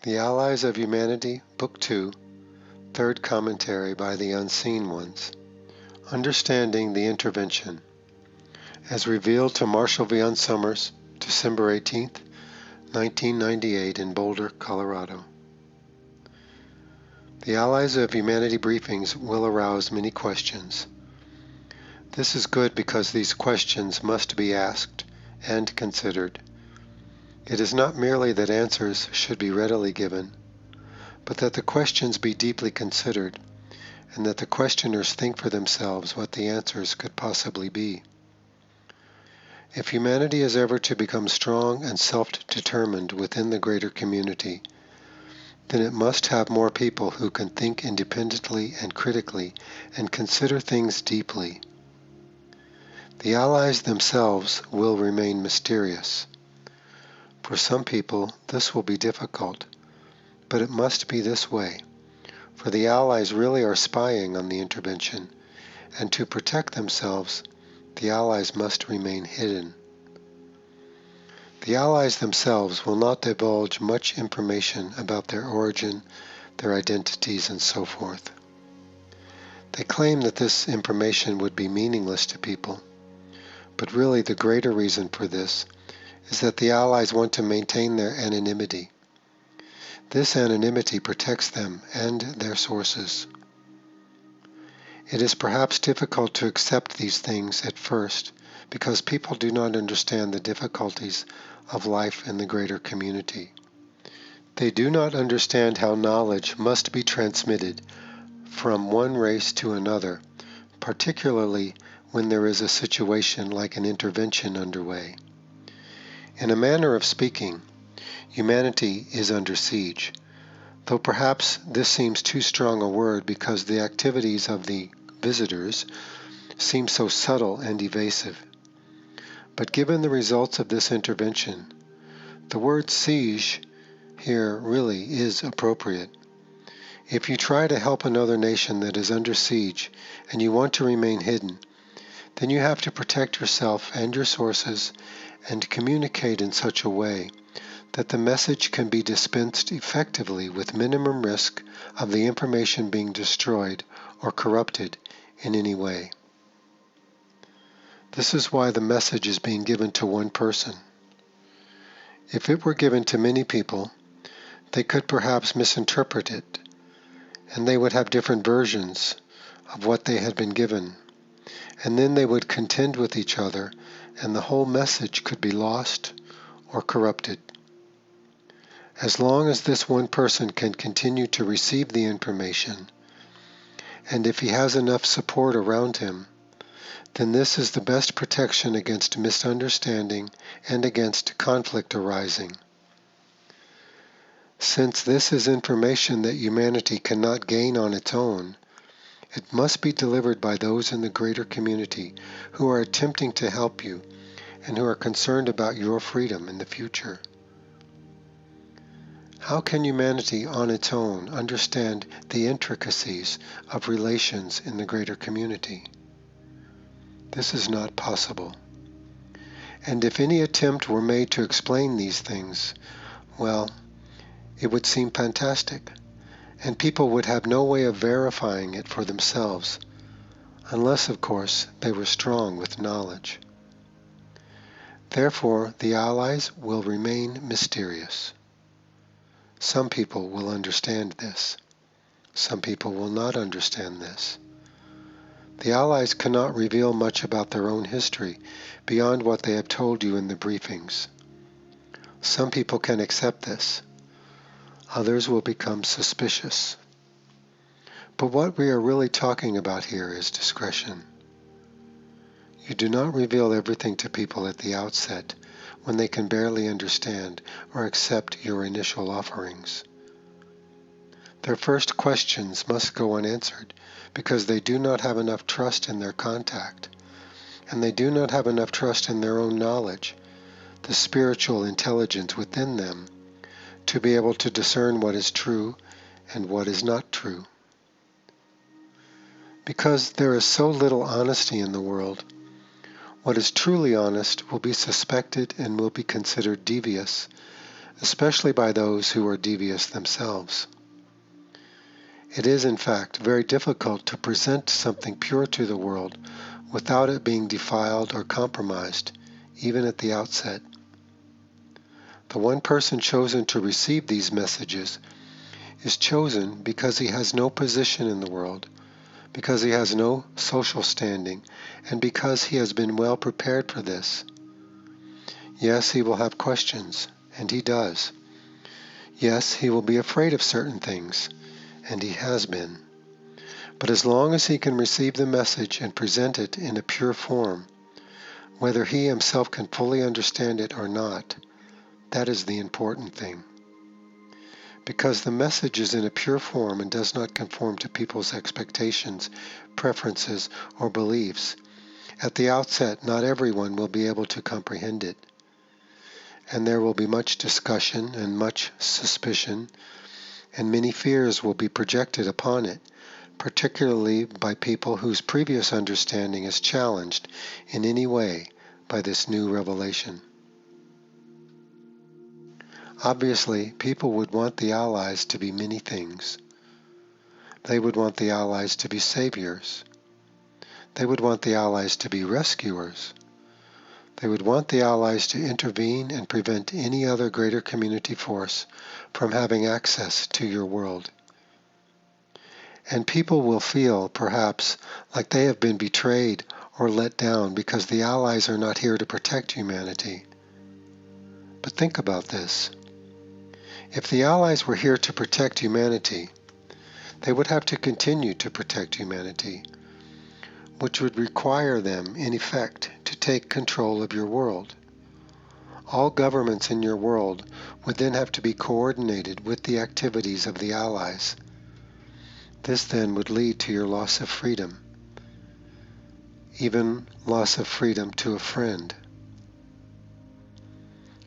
The Allies of Humanity, Book 2, Third Commentary by the Unseen Ones. Understanding the Intervention. As revealed to Marshall V. N. Summers, December 18, 1998 in Boulder, Colorado. The Allies of Humanity Briefings will arouse many questions. This is good because these questions must be asked and considered. It is not merely that answers should be readily given, but that the questions be deeply considered, and that the questioners think for themselves what the answers could possibly be. If humanity is ever to become strong and self-determined within the greater community, then it must have more people who can think independently and critically and consider things deeply. The Allies themselves will remain mysterious. For some people, this will be difficult, but it must be this way, for the Allies really are spying on the intervention, and to protect themselves, the Allies must remain hidden. The Allies themselves will not divulge much information about their origin, their identities, and so forth. They claim that this information would be meaningless to people, but really the greater reason for this is that the Allies want to maintain their anonymity. This anonymity protects them and their sources. It is perhaps difficult to accept these things at first because people do not understand the difficulties of life in the greater community. They do not understand how knowledge must be transmitted from one race to another, particularly when there is a situation like an intervention underway. In a manner of speaking, humanity is under siege, though perhaps this seems too strong a word because the activities of the visitors seem so subtle and evasive. But given the results of this intervention, the word siege here really is appropriate. If you try to help another nation that is under siege and you want to remain hidden, then you have to protect yourself and your sources and communicate in such a way that the message can be dispensed effectively with minimum risk of the information being destroyed or corrupted in any way. This is why the message is being given to one person. If it were given to many people, they could perhaps misinterpret it, and they would have different versions of what they had been given, and then they would contend with each other, and the whole message could be lost or corrupted. As long as this one person can continue to receive the information, and if he has enough support around him, then this is the best protection against misunderstanding and against conflict arising. Since this is information that humanity cannot gain on its own, it must be delivered by those in the greater community who are attempting to help you and who are concerned about your freedom in the future. How can humanity on its own understand the intricacies of relations in the greater community? This is not possible. And if any attempt were made to explain these things, well, it would seem fantastic, and people would have no way of verifying it for themselves, unless, of course, they were strong with knowledge. Therefore, the Allies will remain mysterious. Some people will understand this. Some people will not understand this. The Allies cannot reveal much about their own history beyond what they have told you in the briefings. Some people can accept this. Others will become suspicious. But what we are really talking about here is discretion. You do not reveal everything to people at the outset when they can barely understand or accept your initial offerings. Their first questions must go unanswered because they do not have enough trust in their contact, and they do not have enough trust in their own knowledge, the spiritual intelligence within them, to be able to discern what is true and what is not true. Because there is so little honesty in the world, what is truly honest will be suspected and will be considered devious especially by those who are devious themselves. It is, in fact, very difficult to present something pure to the world without it being defiled or compromised, even at the outset. The one person chosen to receive these messages is chosen because he has no position in the world, because he has no social standing, and because he has been well prepared for this. Yes, he will have questions, and he does. Yes, he will be afraid of certain things, and he has been. But as long as he can receive the message and present it in a pure form, whether he himself can fully understand it or not, that is the important thing. Because the message is in a pure form and does not conform to people's expectations, preferences, or beliefs, at the outset not everyone will be able to comprehend it. And there will be much discussion and much suspicion, and many fears will be projected upon it, particularly by people whose previous understanding is challenged in any way by this new revelation. Obviously, people would want the Allies to be many things. They would want the Allies to be saviors. They would want the Allies to be rescuers. They would want the Allies to intervene and prevent any other greater community force from having access to your world. And people will feel, perhaps, like they have been betrayed or let down because the Allies are not here to protect humanity. But think about this. If the Allies were here to protect humanity, they would have to continue to protect humanity, which would require them, in effect, to take control of your world. All governments in your world would then have to be coordinated with the activities of the Allies. This then would lead to your loss of freedom, even loss of freedom to a friend.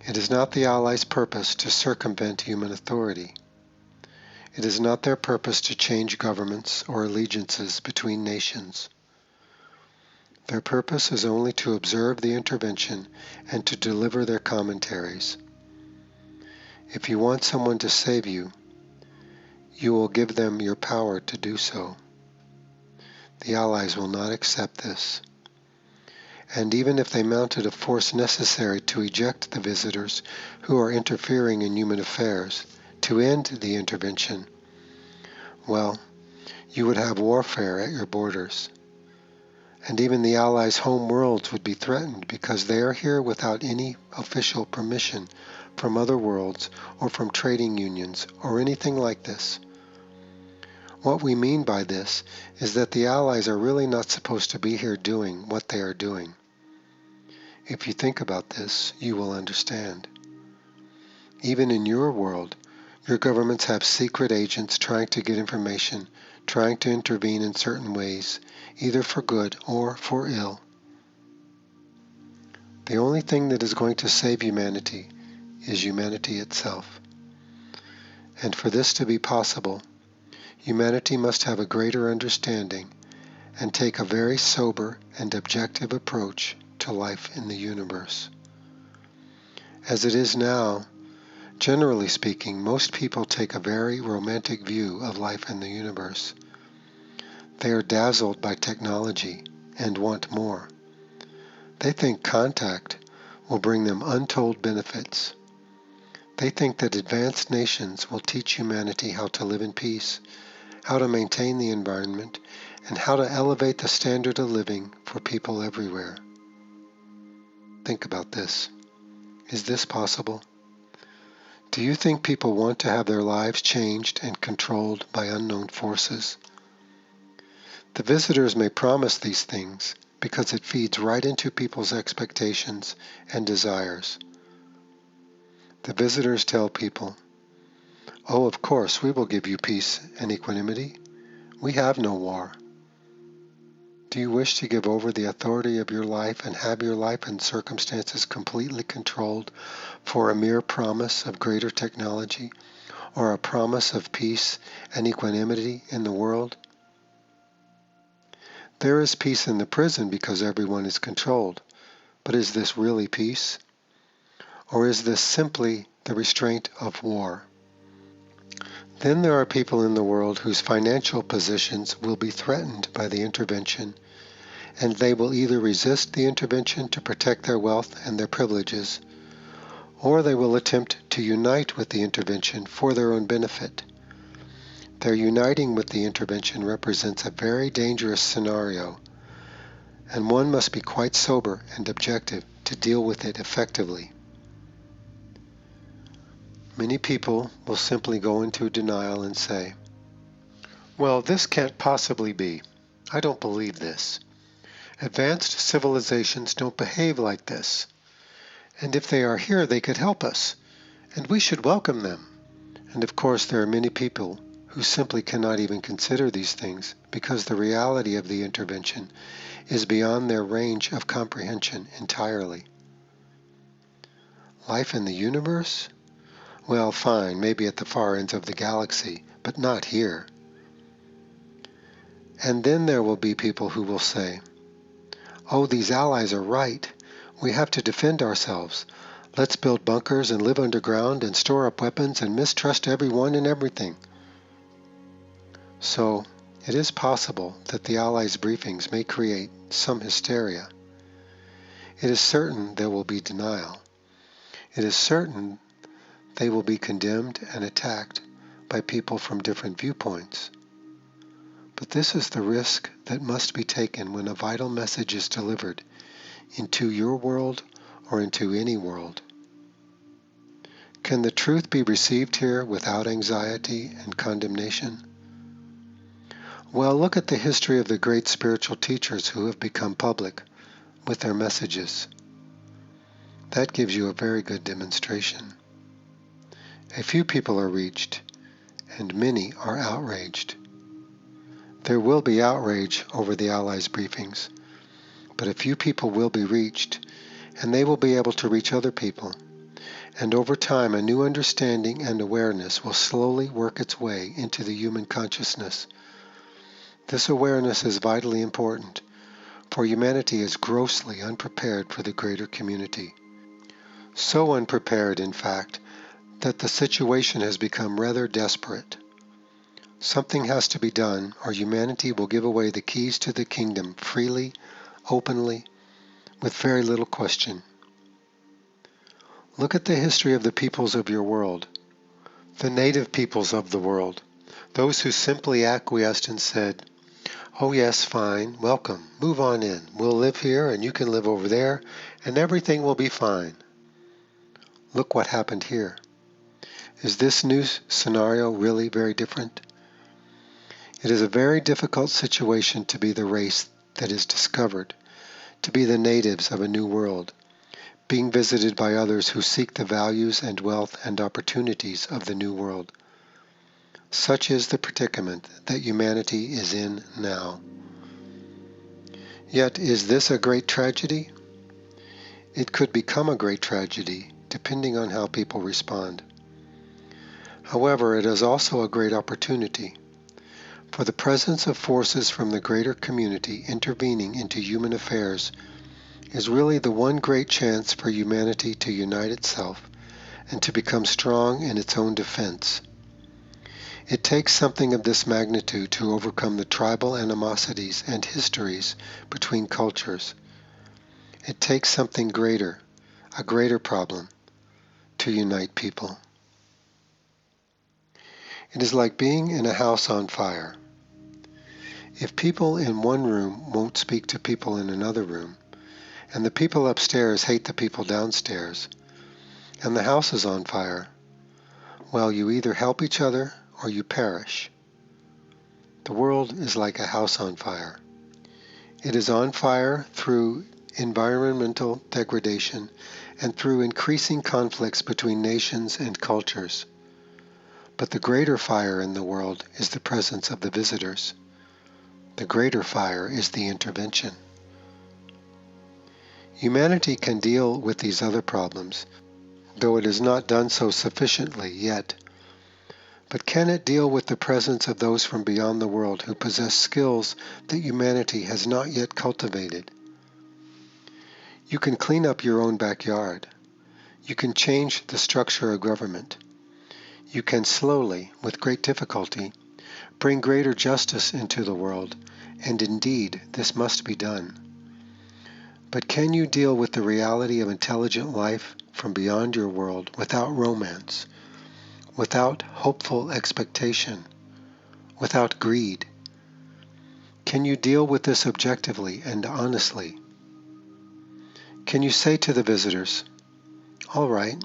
It is not the Allies' purpose to circumvent human authority. It is not their purpose to change governments or allegiances between nations. Their purpose is only to observe the intervention and to deliver their commentaries. If you want someone to save you, you will give them your power to do so. The Allies will not accept this. And even if they mounted a force necessary to eject the visitors who are interfering in human affairs, to end the intervention, well, you would have warfare at your borders. And even the Allies' home worlds would be threatened because they are here without any official permission from other worlds or from trading unions or anything like this. What we mean by this is that the Allies are really not supposed to be here doing what they are doing. If you think about this, you will understand. Even in your world, your governments have secret agents trying to get information, trying to intervene in certain ways, either for good or for ill. The only thing that is going to save humanity is humanity itself. And for this to be possible, humanity must have a greater understanding and take a very sober and objective approach to life in the universe. As it is now, generally speaking, most people take a very romantic view of life in the universe. They are dazzled by technology and want more. They think contact will bring them untold benefits. They think that advanced nations will teach humanity how to live in peace, how to maintain the environment, and how to elevate the standard of living for people everywhere. Think about this. Is this possible? Do you think people want to have their lives changed and controlled by unknown forces? The visitors may promise these things because it feeds right into people's expectations and desires. The visitors tell people, "Oh, of course, we will give you peace and equanimity. We have no war." Do you wish to give over the authority of your life and have your life and circumstances completely controlled for a mere promise of greater technology or a promise of peace and equanimity in the world? There is peace in the prison because everyone is controlled. But is this really peace? Or is this simply the restraint of war? Then there are people in the world whose financial positions will be threatened by the intervention, and they will either resist the intervention to protect their wealth and their privileges, or they will attempt to unite with the intervention for their own benefit. Their uniting with the intervention represents a very dangerous scenario, and one must be quite sober and objective to deal with it effectively. Many people will simply go into denial and say, "Well, this can't possibly be. I don't believe this. Advanced civilizations don't behave like this. And if they are here, they could help us, and we should welcome them." And of course, there are many people who simply cannot even consider these things because the reality of the intervention is beyond their range of comprehension entirely. Life in the universe? Well, fine, maybe at the far ends of the galaxy, but not here. And then there will be people who will say, "Oh, these allies are right. We have to defend ourselves. Let's build bunkers and live underground and store up weapons and mistrust everyone and everything." So, it is possible that the Allies' briefings may create some hysteria. It is certain there will be denial. It is certain they will be condemned and attacked by people from different viewpoints. But this is the risk that must be taken when a vital message is delivered into your world or into any world. Can the truth be received here without anxiety and condemnation? Well, look at the history of the great spiritual teachers who have become public with their messages. That gives you a very good demonstration. A few people are reached, and many are outraged. There will be outrage over the Allies' briefings, but a few people will be reached, and they will be able to reach other people. And over time, a new understanding and awareness will slowly work its way into the human consciousness. This awareness is vitally important, for humanity is grossly unprepared for the greater community. So unprepared, in fact, that the situation has become rather desperate. Something has to be done, or humanity will give away the keys to the kingdom freely, openly, with very little question. Look at the history of the peoples of your world, the native peoples of the world, those who simply acquiesced and said, "Oh yes, fine, welcome, move on in. We'll live here and you can live over there, and everything will be fine." Look what happened here. Is this new scenario really very different? It is a very difficult situation to be the race that is discovered, to be the natives of a new world, being visited by others who seek the values and wealth and opportunities of the new world. Such is the predicament that humanity is in now. Yet, is this a great tragedy? It could become a great tragedy, depending on how people respond. However, it is also a great opportunity, for the presence of forces from the greater community intervening into human affairs is really the one great chance for humanity to unite itself and to become strong in its own defense. It takes something of this magnitude to overcome the tribal animosities and histories between cultures. It takes something greater, a greater problem, to unite people. It is like being in a house on fire. If people in one room won't speak to people in another room, and the people upstairs hate the people downstairs, and the house is on fire, well, you either help each other or you perish. The world is like a house on fire. It is on fire through environmental degradation and through increasing conflicts between nations and cultures. But the greater fire in the world is the presence of the visitors. The greater fire is the intervention. Humanity can deal with these other problems, though it has not done so sufficiently yet. But can it deal with the presence of those from beyond the world who possess skills that humanity has not yet cultivated? You can clean up your own backyard. You can change the structure of government. You can slowly, with great difficulty, bring greater justice into the world, and indeed this must be done. But can you deal with the reality of intelligent life from beyond your world without romance, without hopeful expectation, without greed? Can you deal with this objectively and honestly? Can you say to the visitors, "All right,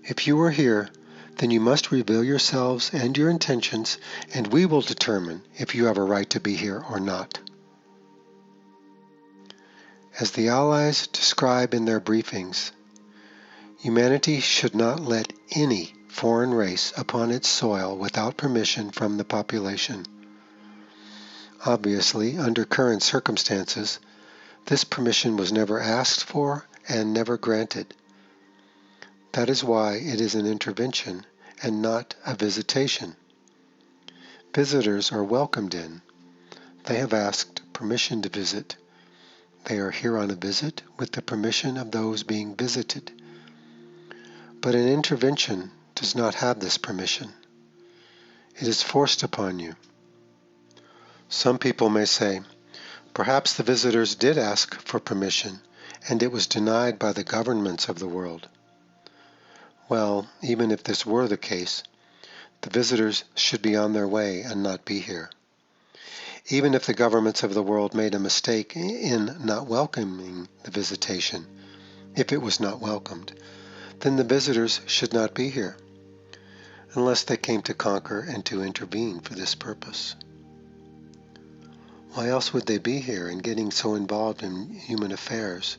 if you are here, then you must reveal yourselves and your intentions, and we will determine if you have a right to be here or not"? As the Allies describe in their briefings, humanity should not let any foreign race upon its soil without permission from the population. Obviously, under current circumstances, this permission was never asked for and never granted. That is why it is an intervention and not a visitation. Visitors are welcomed in. They have asked permission to visit. They are here on a visit with the permission of those being visited. But an intervention does not have this permission. It is forced upon you. Some people may say, perhaps the visitors did ask for permission, and it was denied by the governments of the world. Well, even if this were the case, the visitors should be on their way and not be here. Even if the governments of the world made a mistake in not welcoming the visitation, if it was not welcomed, then the visitors should not be here, unless they came to conquer and to intervene for this purpose. Why else would they be here and getting so involved in human affairs,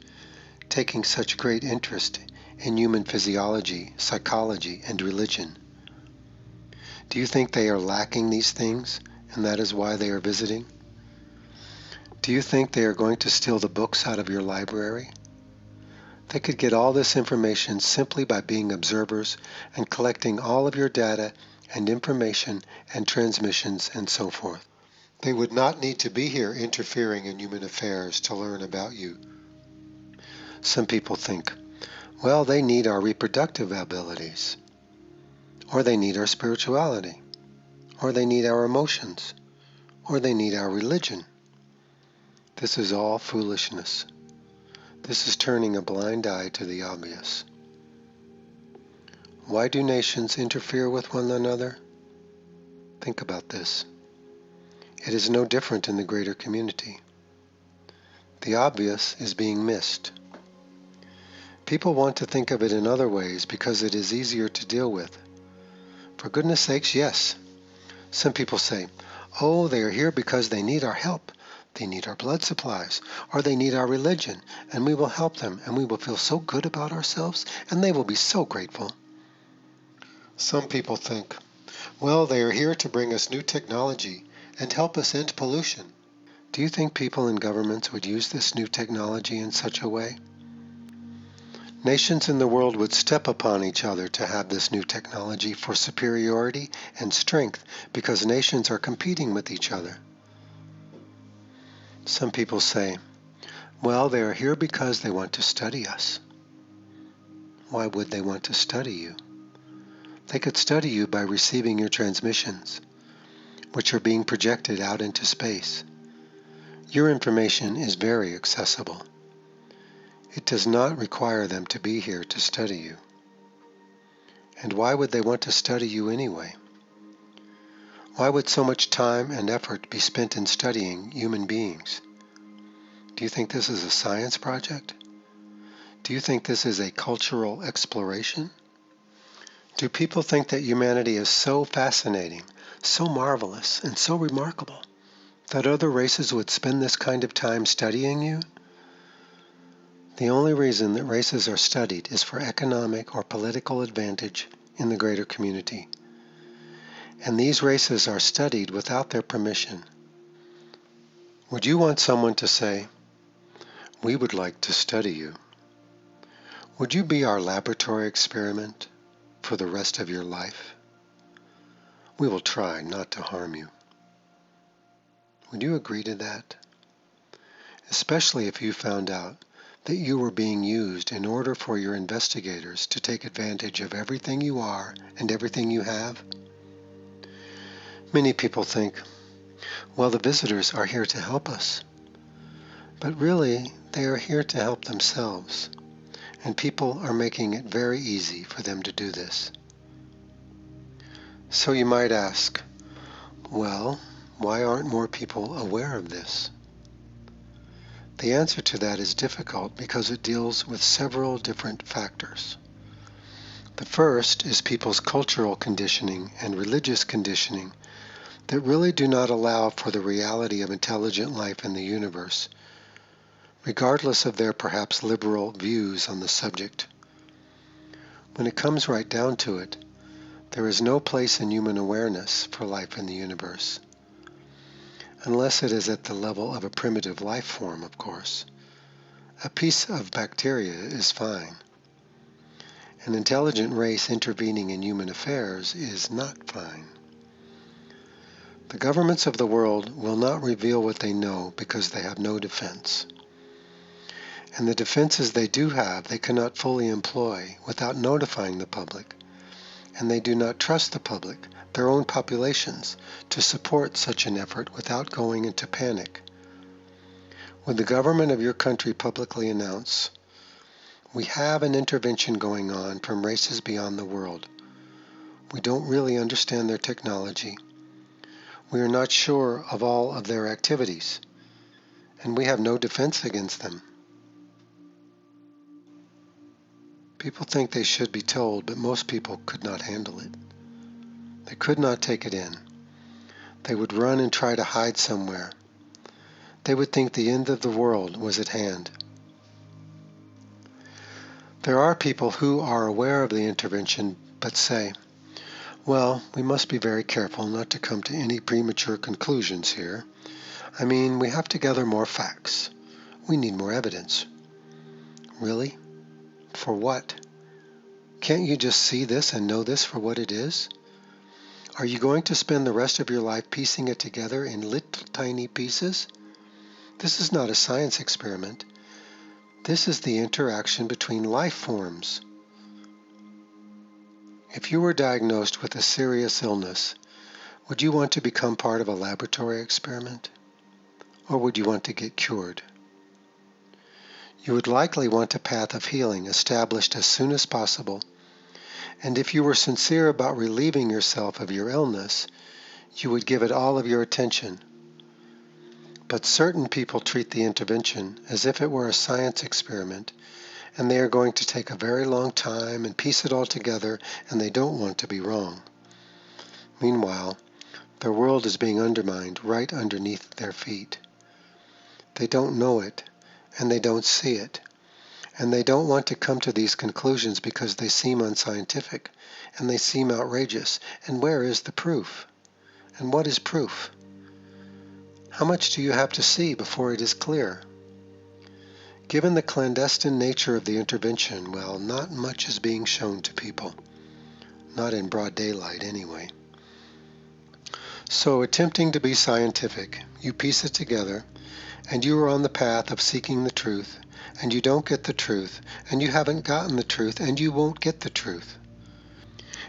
taking such great interest in human physiology, psychology, and religion? Do you think they are lacking these things, and that is why they are visiting? Do you think they are going to steal the books out of your library? They could get all this information simply by being observers and collecting all of your data and information and transmissions and so forth. They would not need to be here interfering in human affairs to learn about you. Some people think, well, they need our reproductive abilities, or they need our spirituality, or they need our emotions, or they need our religion. This is all foolishness. This is turning a blind eye to the obvious. Why do nations interfere with one another? Think about this. It is no different in the greater community. The obvious is being missed. People want to think of it in other ways because it is easier to deal with. For goodness sakes, yes. Some people say, oh, they are here because they need our help. They need our blood supplies, or they need our religion, and we will help them, and we will feel so good about ourselves, and they will be so grateful. Some people think, well, they are here to bring us new technology and help us end pollution. Do you think people in governments would use this new technology in such a way? Nations in the world would step upon each other to have this new technology for superiority and strength because nations are competing with each other. Some people say, well, they are here because they want to study us. Why would they want to study you? They could study you by receiving your transmissions, which are being projected out into space. Your information is very accessible. It does not require them to be here to study you. And why would they want to study you anyway? Why would so much time and effort be spent in studying human beings? Do you think this is a science project? Do you think this is a cultural exploration? Do people think that humanity is so fascinating, so marvelous, and so remarkable that other races would spend this kind of time studying you? The only reason that races are studied is for economic or political advantage in the greater community. And these races are studied without their permission. Would you want someone to say, we would like to study you? Would you be our laboratory experiment for the rest of your life? We will try not to harm you. Would you agree to that? Especially if you found out that you were being used in order for your investigators to take advantage of everything you are and everything you have? Many people think, well, the visitors are here to help us. But really, they are here to help themselves, and people are making it very easy for them to do this. So you might ask, well, why aren't more people aware of this? The answer to that is difficult because it deals with several different factors. The first is people's cultural conditioning and religious conditioning that really do not allow for the reality of intelligent life in the universe, regardless of their perhaps liberal views on the subject. When it comes right down to it, there is no place in human awareness for life in the universe, unless it is at the level of a primitive life form, of course. A piece of bacteria is fine. An intelligent race intervening in human affairs is not fine. The governments of the world will not reveal what they know because they have no defense. And the defenses they do have, they cannot fully employ without notifying the public. And they do not trust the public, their own populations, to support such an effort without going into panic. When the government of your country publicly announce, we have an intervention going on from races beyond the world. We don't really understand their technology. We are not sure of all of their activities, and we have no defense against them. People think they should be told, but most people could not handle it. They could not take it in. They would run and try to hide somewhere. They would think the end of the world was at hand. There are people who are aware of the intervention, but say, well, we must be very careful not to come to any premature conclusions here. I mean, we have to gather more facts. We need more evidence. Really? For what? Can't you just see this and know this for what it is? Are you going to spend the rest of your life piecing it together in little tiny pieces? This is not a science experiment. This is the interaction between life forms. If you were diagnosed with a serious illness, would you want to become part of a laboratory experiment? Or would you want to get cured? You would likely want a path of healing established as soon as possible, and if you were sincere about relieving yourself of your illness, you would give it all of your attention. But certain people treat the intervention as if it were a science experiment, and they are going to take a very long time and piece it all together, and they don't want to be wrong. Meanwhile, their world is being undermined right underneath their feet. They don't know it, and they don't see it, and they don't want to come to these conclusions because they seem unscientific, and they seem outrageous. And where is the proof? And what is proof? How much do you have to see before it is clear? Given the clandestine nature of the intervention, well, not much is being shown to people. Not in broad daylight, anyway. So, attempting to be scientific, you piece it together, and you are on the path of seeking the truth, and you don't get the truth, and you haven't gotten the truth, and you won't get the truth.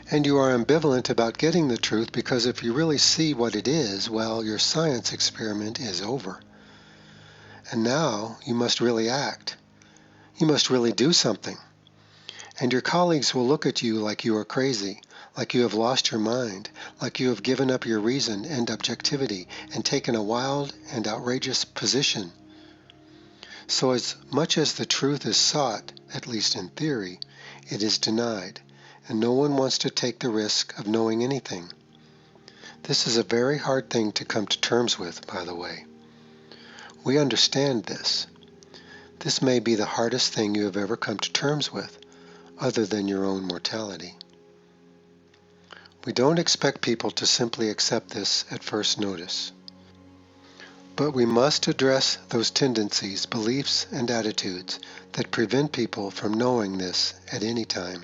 And you are ambivalent about getting the truth because if you really see what it is, well, your science experiment is over. And now you must really act. You must really do something. And your colleagues will look at you like you are crazy, like you have lost your mind, like you have given up your reason and objectivity and taken a wild and outrageous position. So as much as the truth is sought, at least in theory, it is denied, and no one wants to take the risk of knowing anything. This is a very hard thing to come to terms with, by the way. We understand this. This may be the hardest thing you have ever come to terms with, other than your own mortality. We don't expect people to simply accept this at first notice. But we must address those tendencies, beliefs, and attitudes that prevent people from knowing this at any time.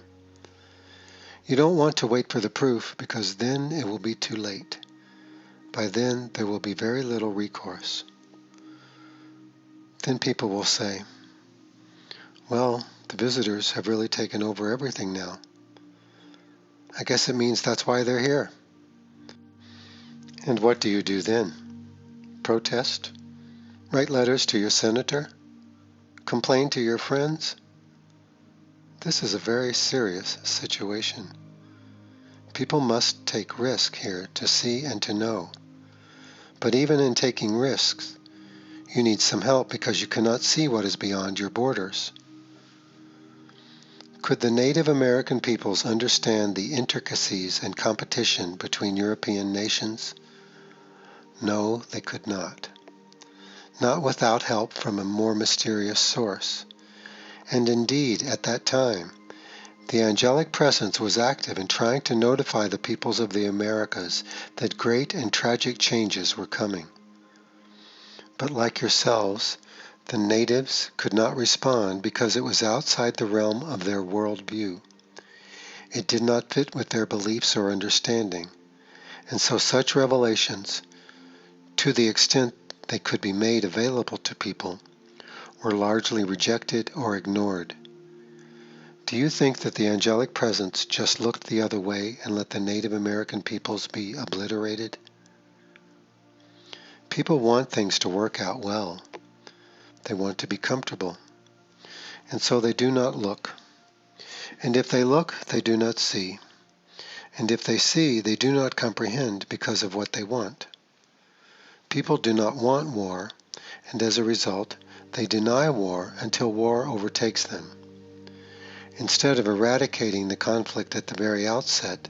You don't want to wait for the proof because then it will be too late. By then, there will be very little recourse. Then people will say, Well, the visitors have really taken over everything now. I guess it means that's why they're here. And what do you do then? Protest? Write letters to your senator? Complain to your friends? This is a very serious situation. People must take risk here to see and to know. But even in taking risks, you need some help because you cannot see what is beyond your borders. Could the Native American peoples understand the intricacies and competition between European nations? No, they could not. Not without help from a more mysterious source. And indeed, at that time, the angelic presence was active in trying to notify the peoples of the Americas that great and tragic changes were coming. But like yourselves, the natives could not respond because it was outside the realm of their worldview. It did not fit with their beliefs or understanding, and so such revelations, to the extent they could be made available to people, were largely rejected or ignored. Do you think that the angelic presence just looked the other way and let the Native American peoples be obliterated? People want things to work out well. They want to be comfortable, and so they do not look. And if they look, they do not see. And if they see, they do not comprehend because of what they want. People do not want war, and as a result, they deny war until war overtakes them. Instead of eradicating the conflict at the very outset,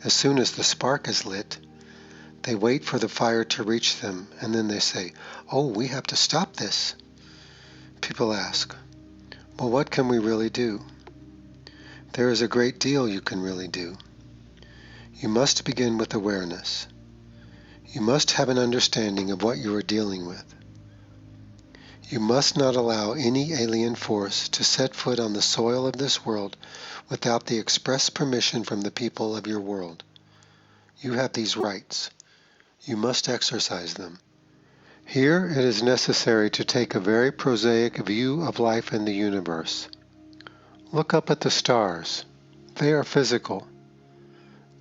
as soon as the spark is lit, they wait for the fire to reach them, and then they say, "Oh, we have to stop this." People ask, "Well, what can we really do?" There is a great deal you can really do. You must begin with awareness. You must have an understanding of what you are dealing with. You must not allow any alien force to set foot on the soil of this world without the express permission from the people of your world. You have these rights. You must exercise them. Here it is necessary to take a very prosaic view of life in the universe. Look up at the stars. They are physical.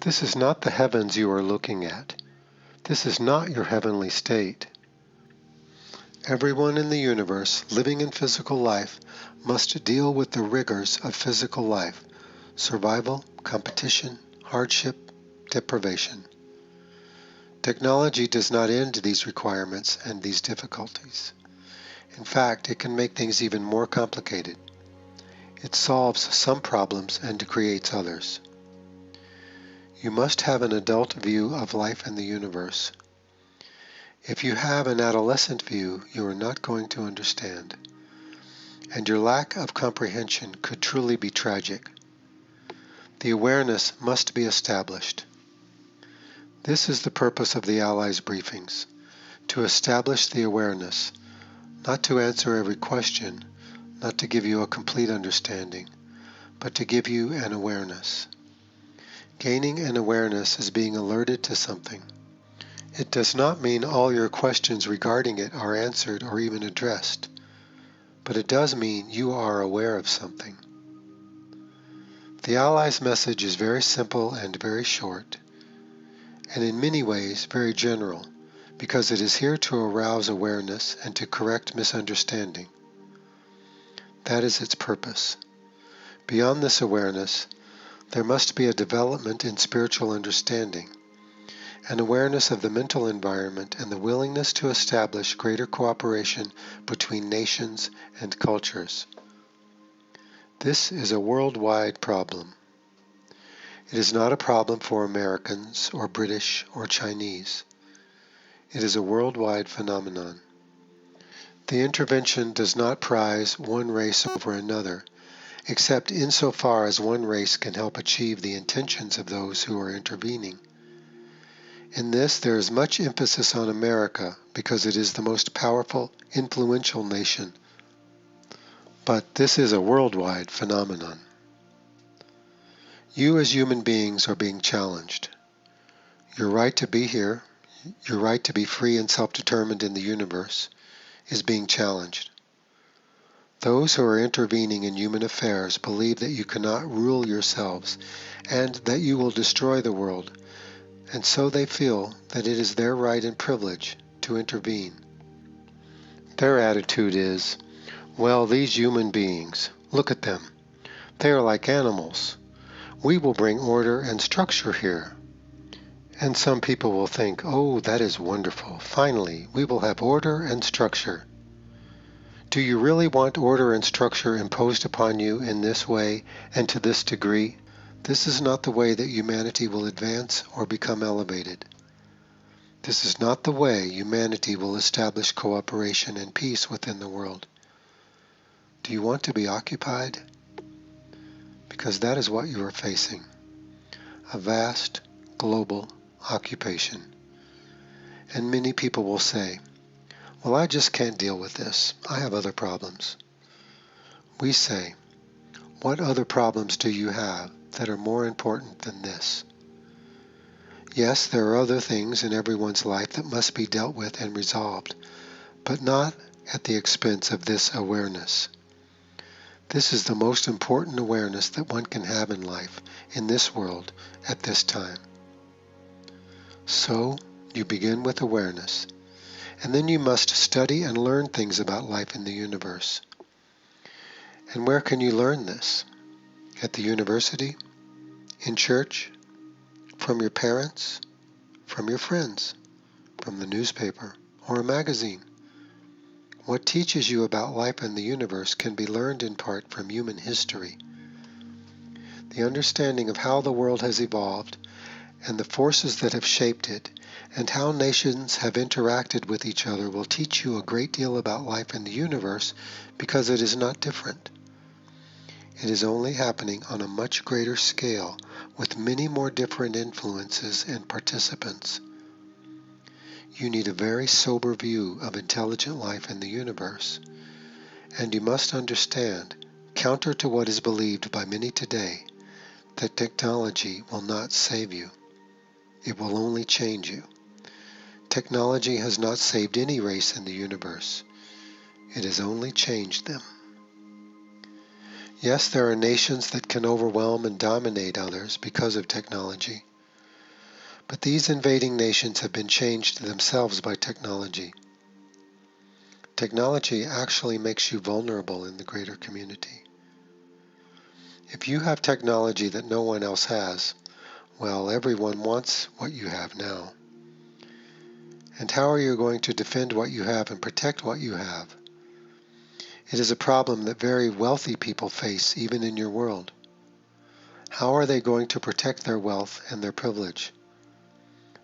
This is not the heavens you are looking at. This is not your heavenly state. Everyone in the universe living in physical life must deal with the rigors of physical life: survival, competition, hardship, deprivation. Technology does not end these requirements and these difficulties. In fact, it can make things even more complicated. It solves some problems and creates others. You must have an adult view of life in the universe. If you have an adolescent view, you are not going to understand, and your lack of comprehension could truly be tragic. The awareness must be established. This is the purpose of the Allies briefings, to establish the awareness, not to answer every question, not to give you a complete understanding, but to give you an awareness. Gaining an awareness is being alerted to something. It does not mean all your questions regarding it are answered or even addressed, but it does mean you are aware of something. The Allies' message is very simple and very short, and in many ways very general, because it is here to arouse awareness and to correct misunderstanding. That is its purpose. Beyond this awareness, there must be a development in spiritual understanding, an awareness of the mental environment, and the willingness to establish greater cooperation between nations and cultures. This is a worldwide problem. It is not a problem for Americans or British or Chinese. It is a worldwide phenomenon. The intervention does not prize one race over another, except insofar as one race can help achieve the intentions of those who are intervening. In this there is much emphasis on America because it is the most powerful, influential nation. But this is a worldwide phenomenon. You as human beings are being challenged. Your right to be here, your right to be free and self-determined in the universe, is being challenged. Those who are intervening in human affairs believe that you cannot rule yourselves and that you will destroy the world, and so they feel that it is their right and privilege to intervene. Their attitude is, well, these human beings, look at them. They are like animals. We will bring order and structure here. And some people will think, oh, that is wonderful. Finally, we will have order and structure. Do you really want order and structure imposed upon you in this way and to this degree? This is not the way that humanity will advance or become elevated. This is not the way humanity will establish cooperation and peace within the world. Do you want to be occupied? Because that is what you are facing. A vast, global occupation. And many people will say, well, I just can't deal with this. I have other problems. We say, what other problems do you have that are more important than this? Yes, there are other things in everyone's life that must be dealt with and resolved, but not at the expense of this awareness. This is the most important awareness that one can have in life, in this world, at this time. So, you begin with awareness. And then you must study and learn things about life in the universe. And where can you learn this? At the university? In church? From your parents? From your friends? From the newspaper or a magazine? What teaches you about life in the universe can be learned in part from human history. The understanding of how the world has evolved and the forces that have shaped it, and how nations have interacted with each other will teach you a great deal about life in the universe because it is not different. It is only happening on a much greater scale with many more different influences and participants. You need a very sober view of intelligent life in the universe, and you must understand, counter to what is believed by many today, that technology will not save you. It will only change you. Technology has not saved any race in the universe. It has only changed them. Yes, there are nations that can overwhelm and dominate others because of technology. But these invading nations have been changed themselves by technology. Technology actually makes you vulnerable in the greater community. If you have technology that no one else has, well, everyone wants what you have now. And how are you going to defend what you have and protect what you have? It is a problem that very wealthy people face even in your world. How are they going to protect their wealth and their privilege?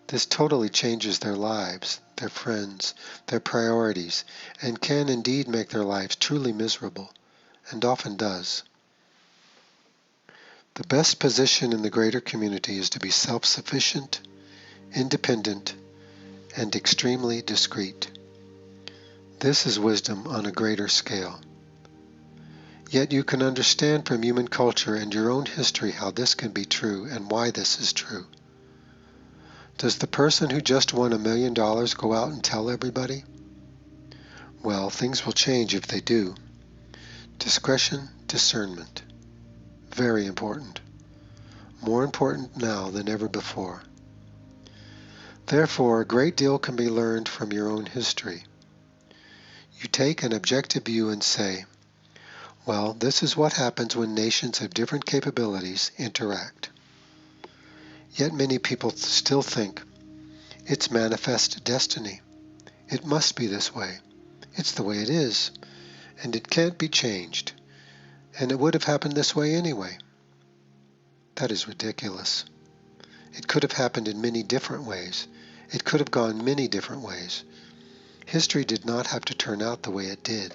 This totally changes their lives, their friends, their priorities, and can indeed make their lives truly miserable, and often does. The best position in the greater community is to be self-sufficient, independent, and extremely discreet. This is wisdom on a greater scale. Yet you can understand from human culture and your own history how this can be true and why this is true. Does the person who just won $1 million go out and tell everybody? Well, things will change if they do. Discretion, discernment. Very important. More important now than ever before. Therefore, a great deal can be learned from your own history. You take an objective view and say, well, this is what happens when nations of different capabilities interact. Yet many people still think, it's manifest destiny. It must be this way. It's the way it is, and it can't be changed. And it would have happened this way anyway. That is ridiculous. It could have happened in many different ways. It could have gone many different ways. History did not have to turn out the way it did.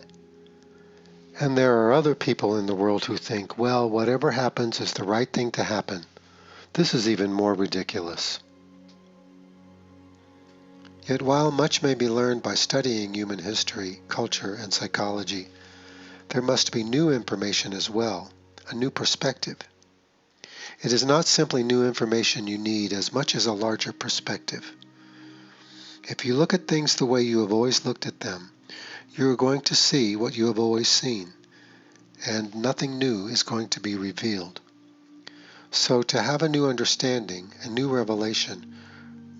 And there are other people in the world who think, well, whatever happens is the right thing to happen. This is even more ridiculous. Yet while much may be learned by studying human history, culture, and psychology, there must be new information as well, a new perspective. It is not simply new information you need as much as a larger perspective. If you look at things the way you have always looked at them, you are going to see what you have always seen, and nothing new is going to be revealed. So to have a new understanding, a new revelation,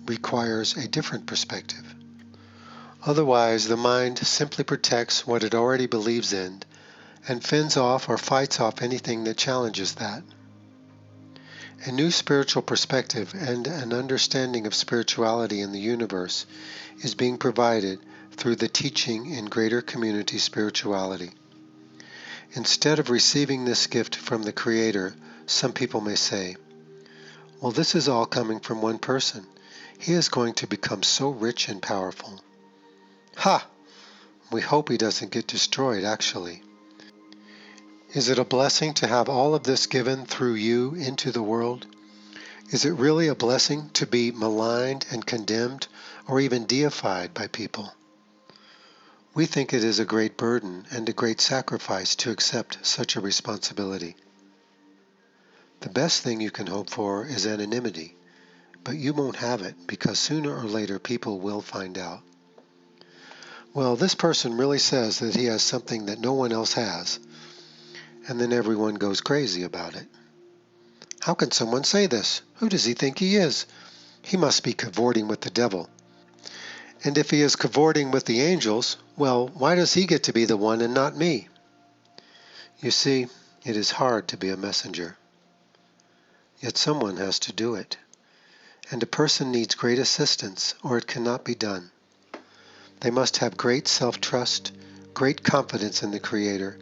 requires a different perspective. Otherwise, the mind simply protects what it already believes in and fends off or fights off anything that challenges that. A new spiritual perspective and an understanding of spirituality in the universe is being provided through the teaching in greater community spirituality. Instead of receiving this gift from the Creator, some people may say, well, this is all coming from one person. He is going to become so rich and powerful. Ha! We hope he doesn't get destroyed, actually. Is it a blessing to have all of this given through you into the world? Is it really a blessing to be maligned and condemned or even deified by people? We think it is a great burden and a great sacrifice to accept such a responsibility. The best thing you can hope for is anonymity, but you won't have it because sooner or later people will find out. Well, this person really says that he has something that no one else has, and then everyone goes crazy about it. How can someone say this? Who does he think he is? He must be cavorting with the devil. And if he is cavorting with the angels, well, why does he get to be the one and not me? You see, it is hard to be a messenger. Yet someone has to do it. And a person needs great assistance, or it cannot be done. They must have great self-trust, great confidence in the Creator,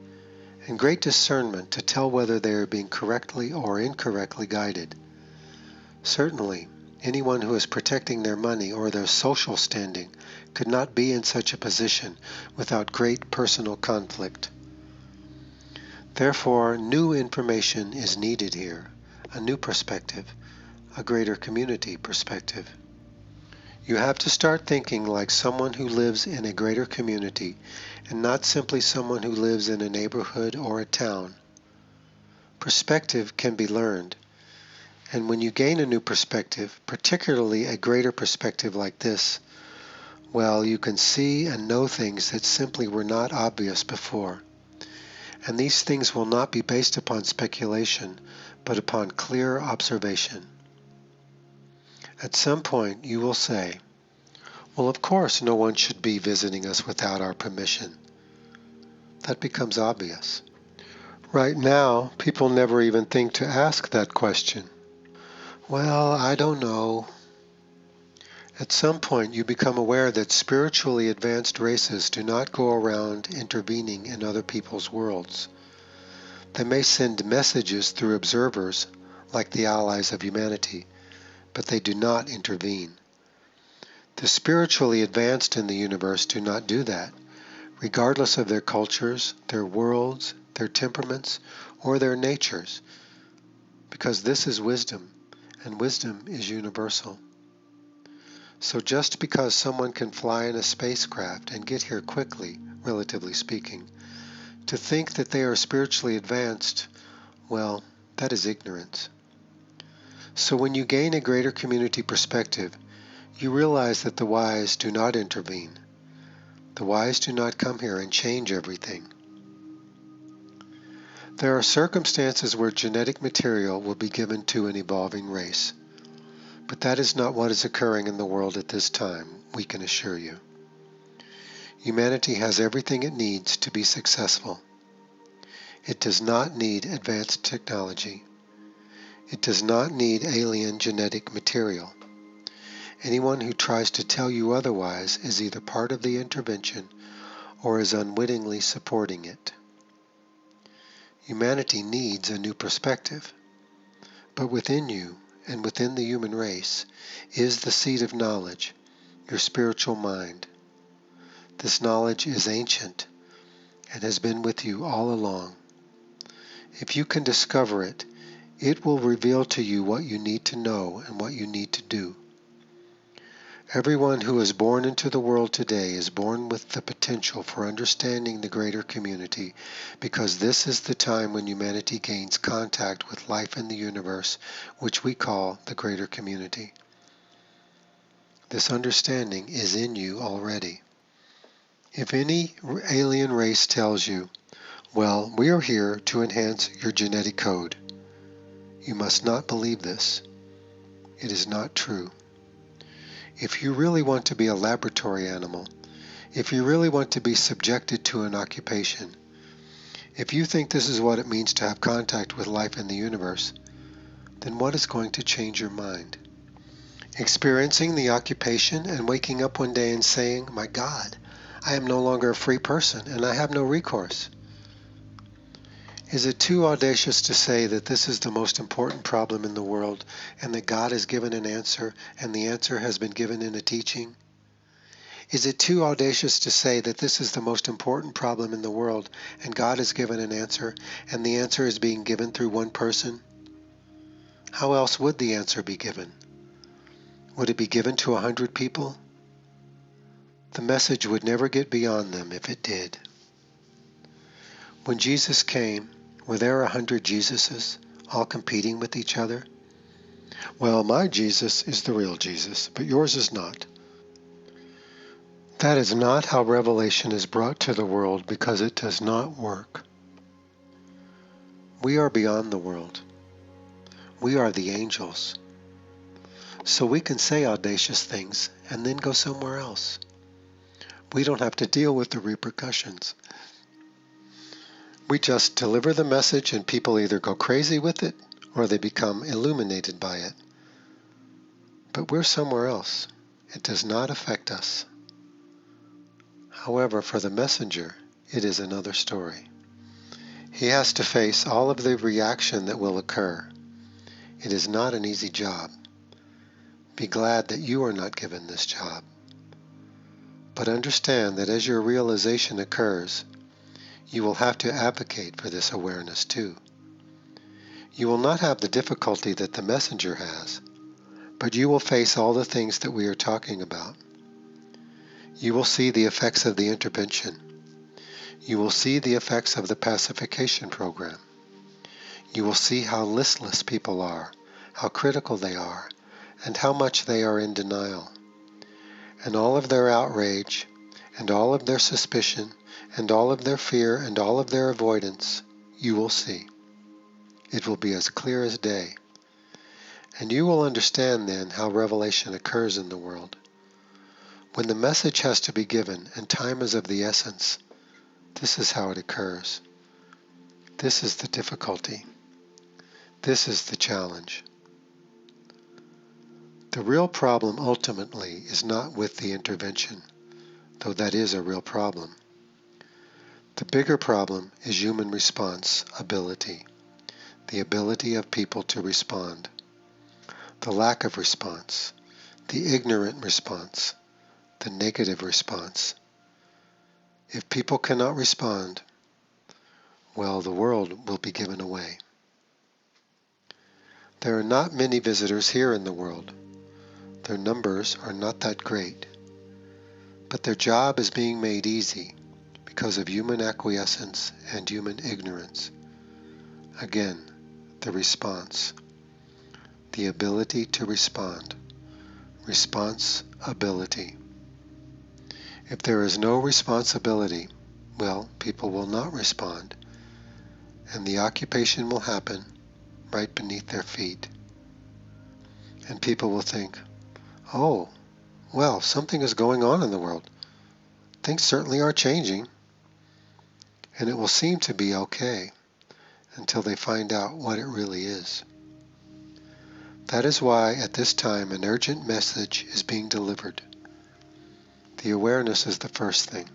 and great discernment to tell whether they are being correctly or incorrectly guided. Certainly, anyone who is protecting their money or their social standing could not be in such a position without great personal conflict. Therefore, new information is needed here, a new perspective, a greater community perspective. You have to start thinking like someone who lives in a greater community and not simply someone who lives in a neighborhood or a town. Perspective can be learned, and when you gain a new perspective, particularly a greater perspective like this, well, you can see and know things that simply were not obvious before. And these things will not be based upon speculation, but upon clear observation. At some point you will say, well, of course no one should be visiting us without our permission. That becomes obvious. Right now, people never even think to ask that question. Well, I don't know. At some point you become aware that spiritually advanced races do not go around intervening in other people's worlds. They may send messages through observers, like the Allies of Humanity, but they do not intervene. The spiritually advanced in the universe do not do that, regardless of their cultures, their worlds, their temperaments, or their natures, because this is wisdom, and wisdom is universal. So just because someone can fly in a spacecraft and get here quickly, relatively speaking, to think that they are spiritually advanced, well, that is ignorance. So when you gain a greater community perspective, you realize that the wise do not intervene. The wise do not come here and change everything. There are circumstances where genetic material will be given to an evolving race. But that is not what is occurring in the world at this time, we can assure you. Humanity has everything it needs to be successful. It does not need advanced technology. It does not need alien genetic material. Anyone who tries to tell you otherwise is either part of the intervention or is unwittingly supporting it. Humanity needs a new perspective, but within you and within the human race is the seed of knowledge, your spiritual mind. This knowledge is ancient and has been with you all along. If you can discover it, it will reveal to you what you need to know and what you need to do. Everyone who is born into the world today is born with the potential for understanding the greater community, because this is the time when humanity gains contact with life in the universe, which we call the greater community. This understanding is in you already. If any alien race tells you, Well, we are here to enhance your genetic code. You must not believe this. It is not true. If you really want to be a laboratory animal, if you really want to be subjected to an occupation, if you think this is what it means to have contact with life in the universe, then what is going to change your mind? Experiencing the occupation and waking up one day and saying, "My God, I am no longer a free person and I have no recourse." Is it too audacious to say that this is the most important problem in the world and that God has given an answer and the answer has been given in a teaching? Is it too audacious to say that this is the most important problem in the world and God has given an answer and the answer is being given through one person? How else would the answer be given? Would it be given to 100 people? The message would never get beyond them if it did. When Jesus came, were there 100 Jesuses, all competing with each other? Well, my Jesus is the real Jesus, but yours is not. That is not how revelation is brought to the world because it does not work. We are beyond the world. We are the angels. So we can say audacious things and then go somewhere else. We don't have to deal with the repercussions. We just deliver the message and people either go crazy with it or they become illuminated by it. But we're somewhere else. It does not affect us. However, for the messenger, it is another story. He has to face all of the reaction that will occur. It is not an easy job. Be glad that you are not given this job. But understand that as your realization occurs, you will have to advocate for this awareness too. You will not have the difficulty that the messenger has, but you will face all the things that we are talking about. You will see the effects of the intervention. You will see the effects of the pacification program. You will see how listless people are, how critical they are, and how much they are in denial. And all of their outrage, and all of their suspicion, and all of their fear, and all of their avoidance, you will see. It will be as clear as day. And you will understand then how revelation occurs in the world. When the message has to be given and time is of the essence, this is how it occurs. This is the difficulty. This is the challenge. The real problem ultimately is not with the intervention, though that is a real problem. The bigger problem is human response ability, the ability of people to respond, the lack of response, the ignorant response, the negative response. If people cannot respond, well, the world will be given away. There are not many visitors here in the world. Their numbers are not that great, but their job is being made easy because of human acquiescence and human ignorance. Again, the response, the ability to respond, responsibility. If there is no responsibility, well, people will not respond, and the occupation will happen right beneath their feet. And people will think, "Oh, well, something is going on in the world. Things certainly are changing." And it will seem to be okay until they find out what it really is. That is why at this time an urgent message is being delivered. The awareness is the first thing.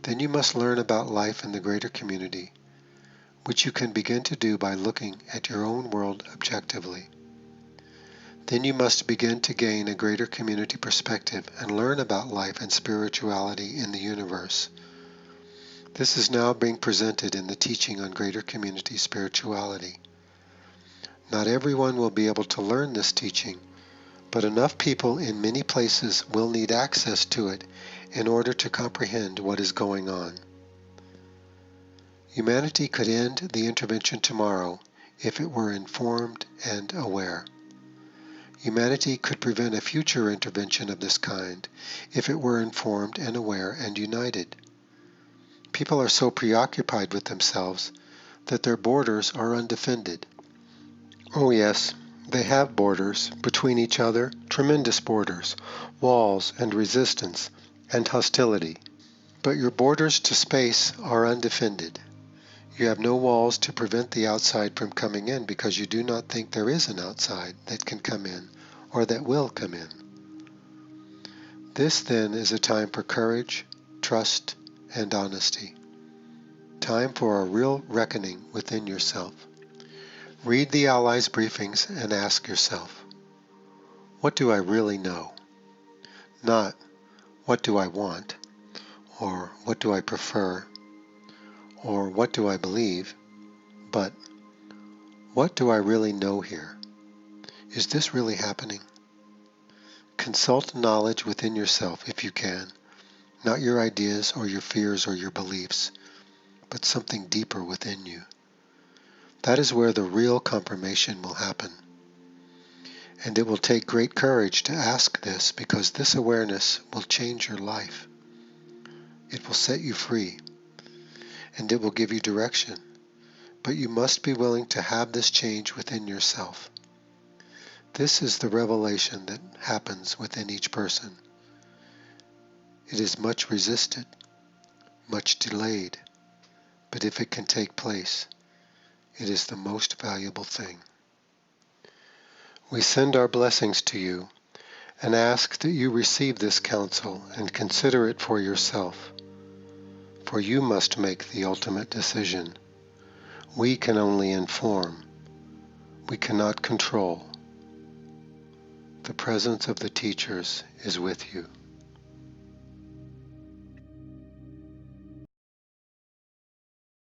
Then you must learn about life in the greater community, which you can begin to do by looking at your own world objectively. Then you must begin to gain a greater community perspective and learn about life and spirituality in the universe. This is now being presented in the teaching on greater community spirituality. Not everyone will be able to learn this teaching, but enough people in many places will need access to it in order to comprehend what is going on. Humanity could end the intervention tomorrow if it were informed and aware. Humanity could prevent a future intervention of this kind if it were informed and aware and united. People are so preoccupied with themselves that their borders are undefended. Oh yes, they have borders between each other, tremendous borders, walls and resistance and hostility. But your borders to space are undefended. You have no walls to prevent the outside from coming in because you do not think there is an outside that can come in or that will come in. This then is a time for courage, trust, and honesty. Time for a real reckoning within yourself. Read the Allies briefings and ask yourself, what do I really know? Not, what do I want? Or what do I prefer? Or what do I believe? But, what do I really know here? Is this really happening? Consult knowledge within yourself if you can, not your ideas or your fears or your beliefs, but something deeper within you. That is where the real confirmation will happen. And it will take great courage to ask this because this awareness will change your life. It will set you free, and it will give you direction. But you must be willing to have this change within yourself. This is the revelation that happens within each person. It is much resisted, much delayed, but if it can take place, it is the most valuable thing. We send our blessings to you and ask that you receive this counsel and consider it for yourself. For you must make the ultimate decision. We can only inform. We cannot control. The presence of the teachers is with you.